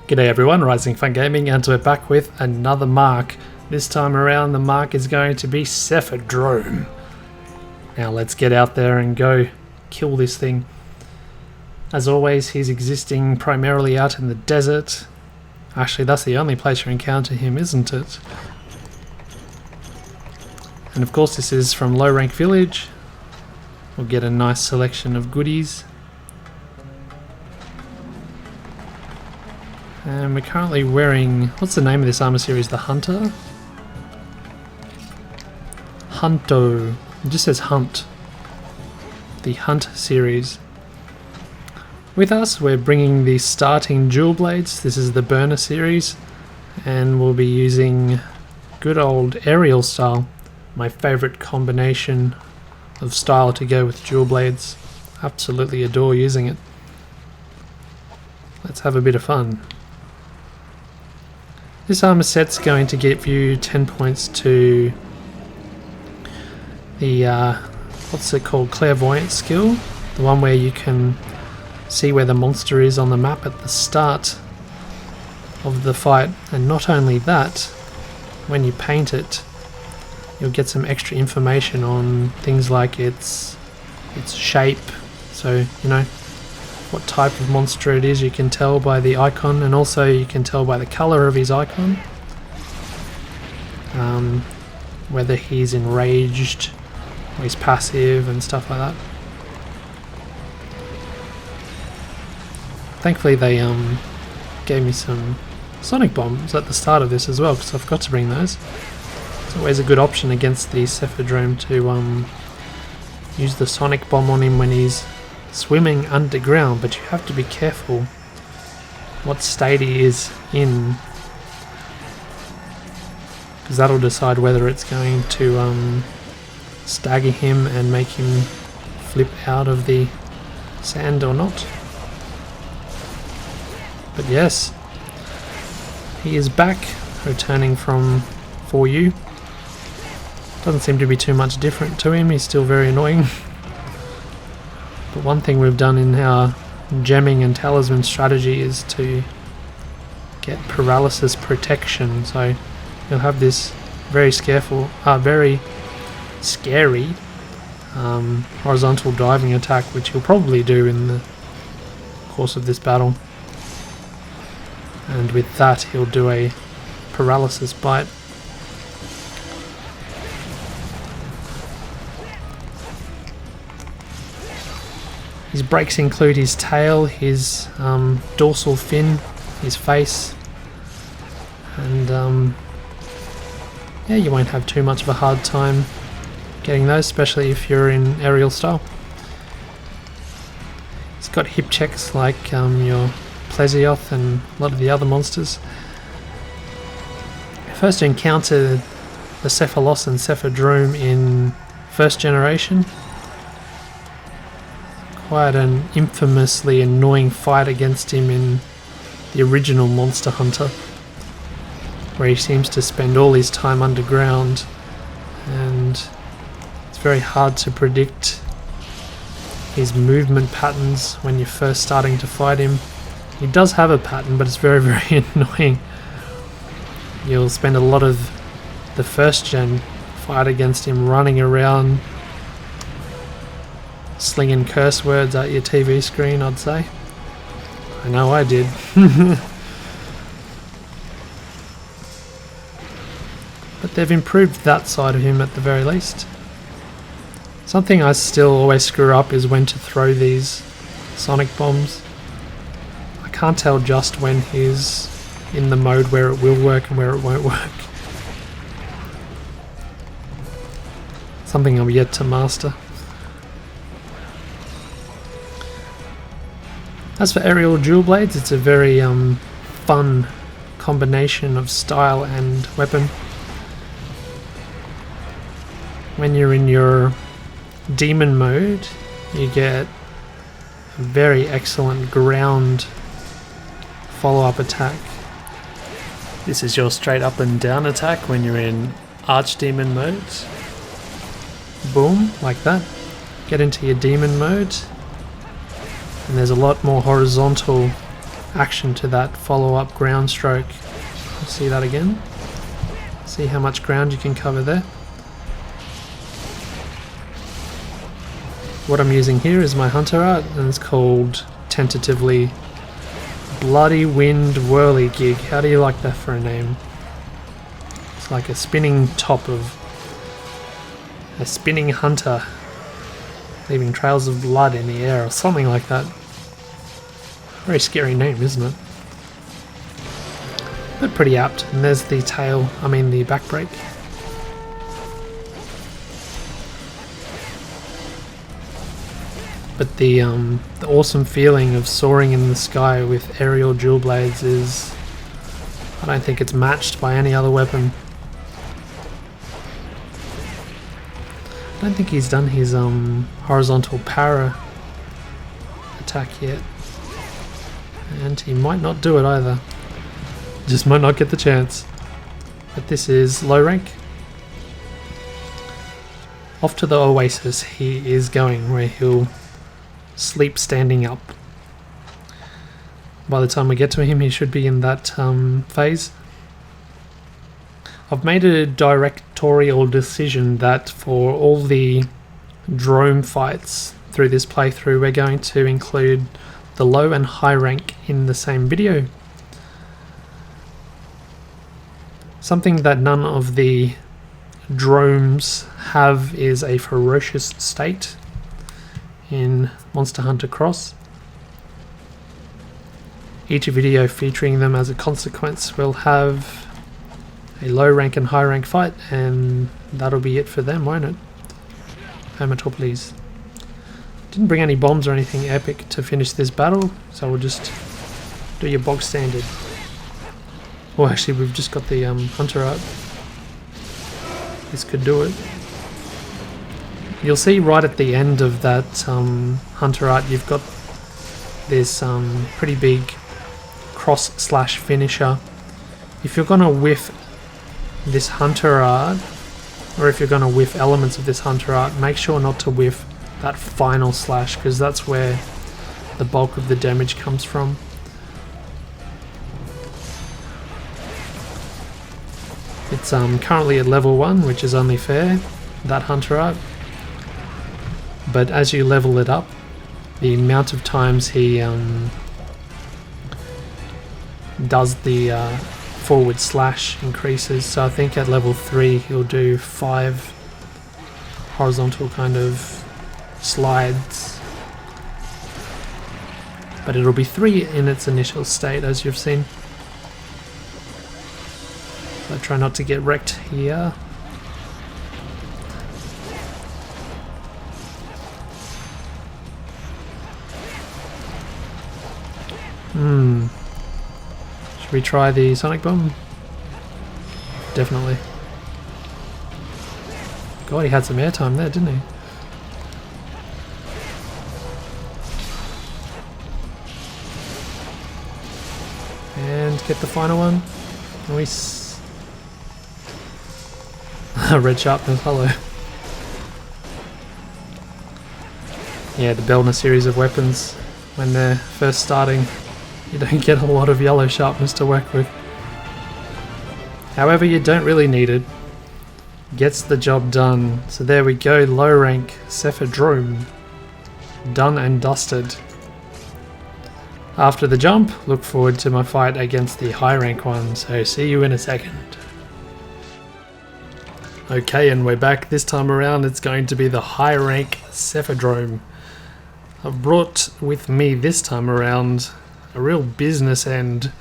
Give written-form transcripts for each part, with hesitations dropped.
G'day everyone, RisingFunGaming, and we're back with another mark. This time around the mark is going to be Cephadrome. Now let's get out there and go kill this thing. As always, he's existing primarily out in the desert. Actually, that's the only place you encounter him, isn't it? And of course this is from Low Rank Village. We'll get a nice selection of goodies. And we're currently wearing, what's the name of this armor series? The Hunter? Hunto. It just says Hunt. The Hunt series. With us, we're bringing the starting dual blades. This is the Burner series. And we'll be using good old aerial style. My favorite combination of style to go with dual blades. Absolutely adore using it. Let's have a bit of fun. This armor set's going to give you 10 points to the, what's it called, clairvoyant skill. The one where you can see where the monster is on the map at the start of the fight. And not only that, when you paint it, you'll get some extra information on things like its shape. So, you know, what type of monster it is you can tell by the icon, and also you can tell by the colour of his icon whether he's enraged or he's passive and stuff like that. Thankfully they gave me some sonic bombs at the start of this as well, because I forgot to bring those. It's always a good option against the Cephadrome to use the sonic bomb on him when he's swimming underground, but you have to be careful what state he is in, because that'll decide whether it's going to stagger him and make him flip out of the sand or not. But yes, he is back, returning from 4U. Doesn't seem to be too much different to him, he's still very annoying. But one thing we've done in our gemming and talisman strategy is to get paralysis protection. So you'll have this very very scary horizontal diving attack, which he'll probably do in the course of this battle. And with that, he'll do a paralysis bite. His breaks include his tail, his dorsal fin, his face, and yeah, you won't have too much of a hard time getting those, especially if you're in aerial style. He's got hip checks like your Plesioth and a lot of the other monsters. I first encountered the Cephalos and Cephadrome in first generation. Quite an infamously annoying fight against him in the original Monster Hunter, where he seems to spend all his time underground, and it's very hard to predict his movement patterns when you're first starting to fight him. He does have a pattern, but it's very, very annoying. You'll spend a lot of the first gen fight against him running around slinging curse words at your TV screen, I'd say. I know I did. But they've improved that side of him at the very least. Something I still always screw up is when to throw these sonic bombs. I can't tell just when he's in the mode where it will work and where it won't work. Something I'm yet to master. As for aerial dual blades, it's a very fun combination of style and weapon. When you're in your demon mode, you get a very excellent ground follow-up attack. This is your straight up and down attack when you're in archdemon mode. Boom, like that. Get into your demon mode, and there's a lot more horizontal action to that follow-up ground stroke. See that again? See how much ground you can cover there? What I'm using here is my hunter art, and it's called, tentatively, Bloody Wind Whirligig. How do you like that for a name? It's like a spinning top of a spinning hunter, leaving trails of blood in the air or something like that. Very scary name, isn't it? But pretty apt. And there's the tail, the back break. But the awesome feeling of soaring in the sky with aerial dual blades is, I don't think it's matched by any other weapon. I don't think he's done his horizontal para attack yet. And he might not do it either. Just might not get the chance. But this is low rank. Off to the oasis he is going, where he'll sleep standing up. By the time we get to him, he should be in that phase. I've made a directorial decision that for all the drone fights through this playthrough, we're going to include the low and high rank in the same video. Something that none of the drones have is a ferocious state in Monster Hunter Cross. Each video featuring them as a consequence will have a low rank and high rank fight, and that'll be it for them, won't it? Amateur, please. Didn't bring any bombs or anything epic to finish this battle, so we'll just do your bog standard. Oh, actually, we've just got the hunter art. This could do it. You'll see right at the end of that hunter art, you've got this pretty big cross/slash finisher. If you're gonna whiff this hunter art, or if you're gonna whiff elements of this hunter art, make sure not to whiff that final slash, because that's where the bulk of the damage comes from. It's currently at level 1, which is only fair, that hunter art. But as you level it up, the amount of times he does the forward slash increases. So I think at level 3 he'll do 5 horizontal kind of slides. But it'll be 3 in its initial state, as you've seen. So try not to get wrecked here. Should we try the sonic bomb? Definitely. God, he had some airtime there, didn't he? And get the final one. Nice. Red sharpness, hello. Yeah, the Belner series of weapons, when they're first starting, you don't get a lot of yellow sharpness to work with. However, you don't really need it. Gets the job done. So there we go, low rank Cephadrome. Done and dusted. After the jump, look forward to my fight against the high rank one, so see you in a second. Okay, and we're back. This time around it's going to be the high rank Cephadrome. I've brought with me this time around a real business end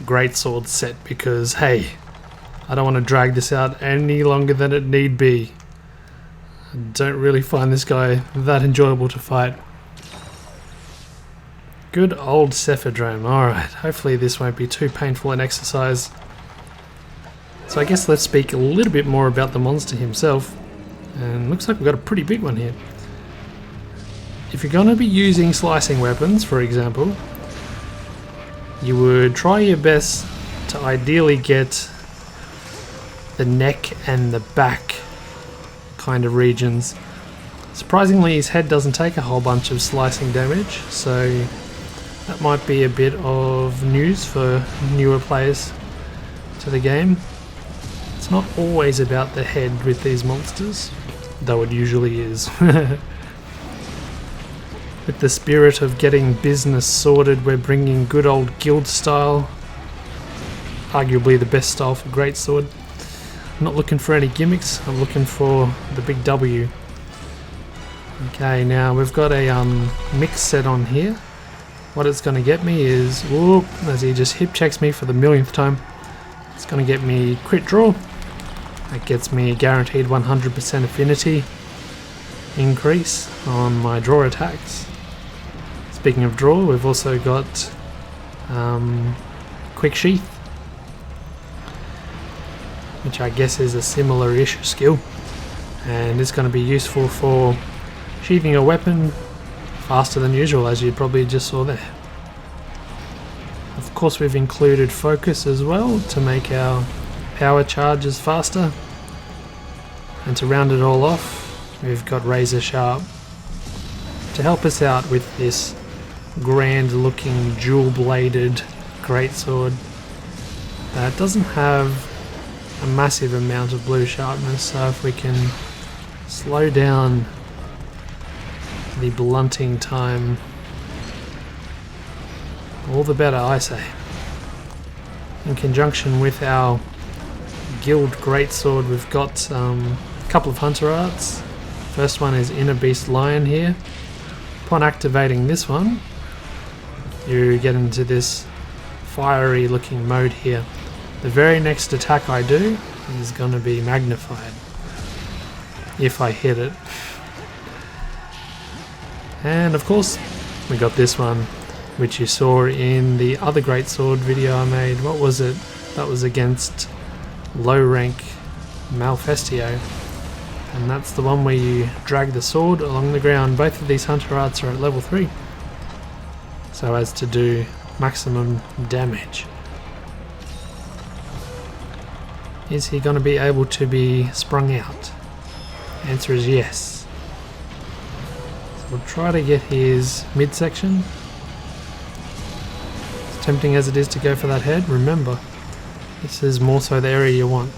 greatsword set because, hey, I don't want to drag this out any longer than it need be. I don't really find this guy that enjoyable to fight. Good old Cephadrome. Alright, hopefully this won't be too painful an exercise. So I guess let's speak a little bit more about the monster himself. And looks like we've got a pretty big one here. If you're going to be using slicing weapons, for example, you would try your best to ideally get the neck and the back kind of regions. Surprisingly, his head doesn't take a whole bunch of slicing damage, so That might be a bit of news for newer players to the game. It's not always about the head with these monsters, though it usually is. With the spirit of getting business sorted, we're bringing good old guild style, arguably the best style for greatsword. I'm not looking for any gimmicks, I'm looking for the big W. Okay, now we've got a mix set on here. What it's going to get me is, whoop, as he just hip checks me for the millionth time, it's going to get me crit draw. That gets me a guaranteed 100% affinity increase on my draw attacks. Speaking of draw, we've also got quick sheath, which I guess is a similar-ish skill, and it's going to be useful for sheathing a weapon faster than usual, as you probably just saw there. Of course, we've included focus as well to make our power charges faster, and to round it all off, we've got razor sharp to help us out with this grand looking dual bladed greatsword that doesn't have a massive amount of blue sharpness, so if we can slow down the blunting time, all the better, I say. In conjunction with our guild greatsword, we've got a couple of hunter arts. First one is Inner Beast Lion here. Upon activating this one, you get into this fiery looking mode here. The very next attack I do is going to be magnified, if I hit it. And of course, we got this one, which you saw in the other greatsword video I made. What was it? That was against low rank Malfestio, and that's the one where you drag the sword along the ground. Both of these hunter arts are at level 3, so as to do maximum damage. Is he going to be able to be sprung out? Answer is yes. So we'll try to get his midsection. As tempting as it is to go for that head, remember, this is more so the area you want.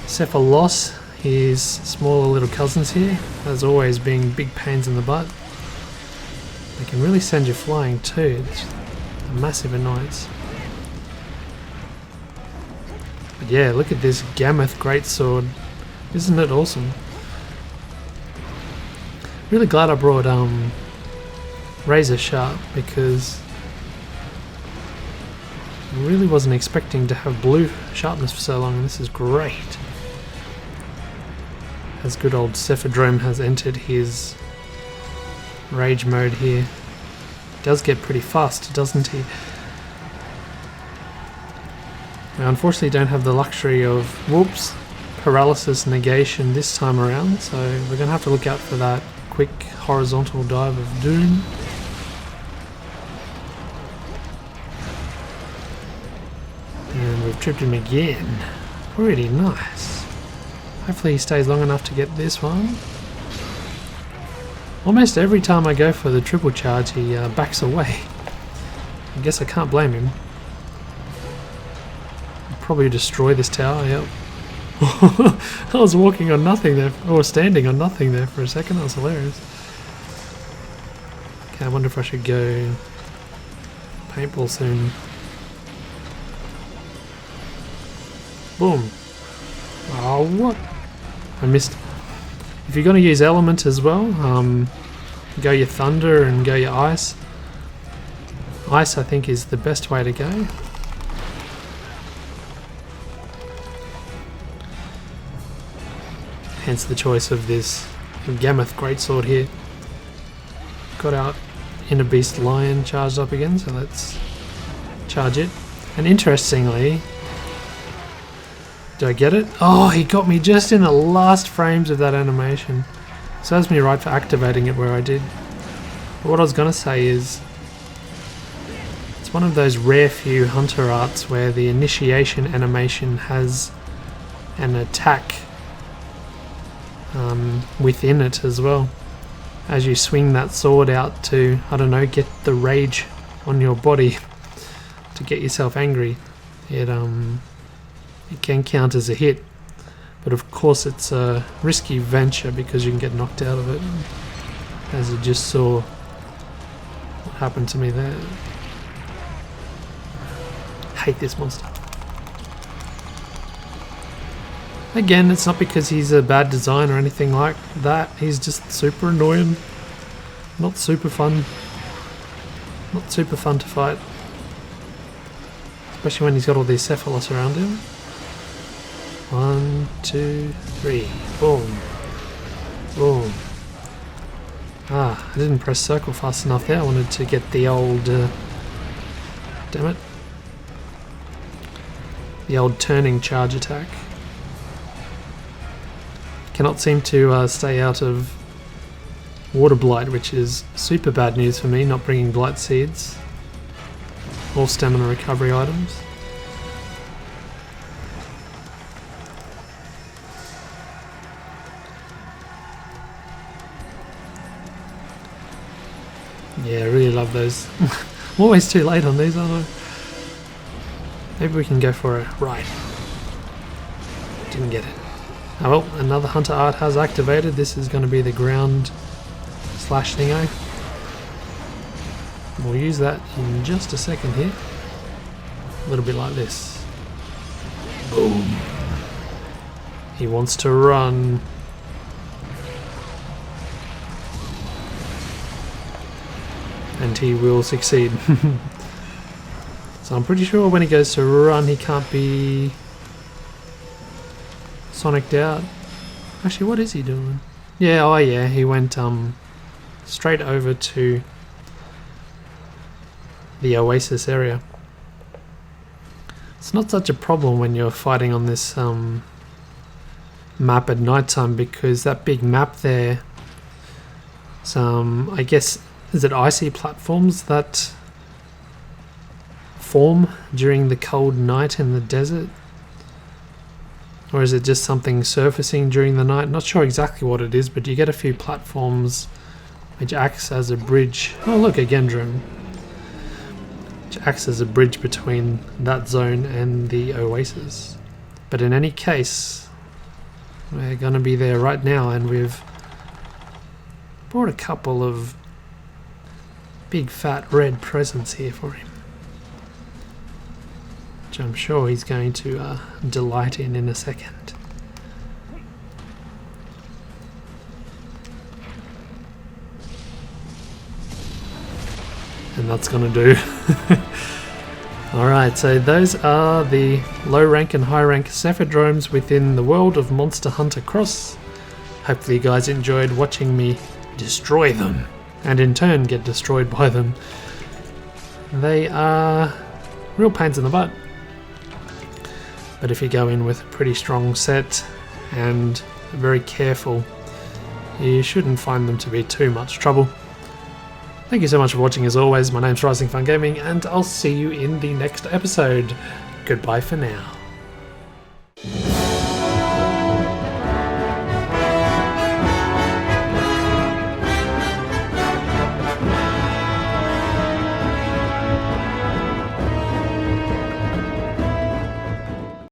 Cephadrome, his smaller little cousins here, as always being big pains in the butt. They can really send you flying too. It's a massive annoyance. But yeah, look at this Gammoth greatsword. Isn't it awesome? Really glad I brought razor sharp, because I really wasn't expecting to have blue sharpness for so long, and this is great. As good old Cephadrome has entered his rage mode here. He does get pretty fast, doesn't he? We unfortunately don't have the luxury of, whoops, paralysis negation this time around, so we're going to have to look out for that quick horizontal dive of doom. And we've tripped him again. Pretty nice. Hopefully he stays long enough to get this one. Almost every time I go for the triple charge, he backs away. I guess I can't blame him. Probably destroy this tower, yep. I was walking on nothing there, or standing on nothing there for a second. That was hilarious. Okay, I wonder if I should go paintball soon. Boom. Oh, what? I missed. If you're going to use element as well, go your thunder and go your ice. Ice, I think, is the best way to go. Hence the choice of this Gammoth greatsword here. Got our Inner Beast Lion charged up again, so let's charge it. And interestingly, did I get it? Oh, he got me just in the last frames of that animation. Serves me right for activating it where I did. But what I was going to say is, it's one of those rare few hunter arts where the initiation animation has an attack within it as well. as you swing that sword out to, I don't know, get the rage on your body to get yourself angry, it can count as a hit. But of course it's a risky venture because you can get knocked out of it, as you just saw what happened to me there. Hate this monster. Again, it's not because he's a bad design or anything like that, he's just super annoying. Not super fun. Not super fun to fight. Especially when he's got all these Cephalos around him. 1, 2, 3. Boom. Boom. Ah, I didn't press circle fast enough there. I wanted to get the old... damn it. The old turning charge attack. Cannot seem to stay out of water blight, which is super bad news for me, not bringing blight seeds or stamina recovery items. Yeah, I really love those. I'm always too late on these, aren't I? Maybe we can go for a right. Didn't get it. Oh well, another Hunter art has activated. This is going to be the ground slash thingo. We'll use that in just a second here. A little bit like this. Boom. He wants to run. And he will succeed. So I'm pretty sure when he goes to run he can't be Sonic'd out. Actually, what is he doing? Yeah, oh yeah, he went straight over to the Oasis area. It's not such a problem when you're fighting on this map at night time, because that big map there, I guess, is it icy platforms that form during the cold night in the desert? Or is it just something surfacing during the night? Not sure exactly what it is, but you get a few platforms which acts as a bridge. Oh look, a Gendron. Which acts as a bridge between that zone and the Oasis. But in any case, we're going to be there right now, and we've brought a couple of big fat red presents here for him, which I'm sure he's going to delight in a second. And that's going to do. Alright, so those are the low rank and high rank Cephadromes within the world of Monster Hunter Cross. Hopefully you guys enjoyed watching me destroy them, and in turn get destroyed by them. They are real pains in the butt. But if you go in with a pretty strong set and very careful, you shouldn't find them to be too much trouble. Thank you so much for watching as always. My name's RisingFunGaming, and I'll see you in the next episode. Goodbye for now.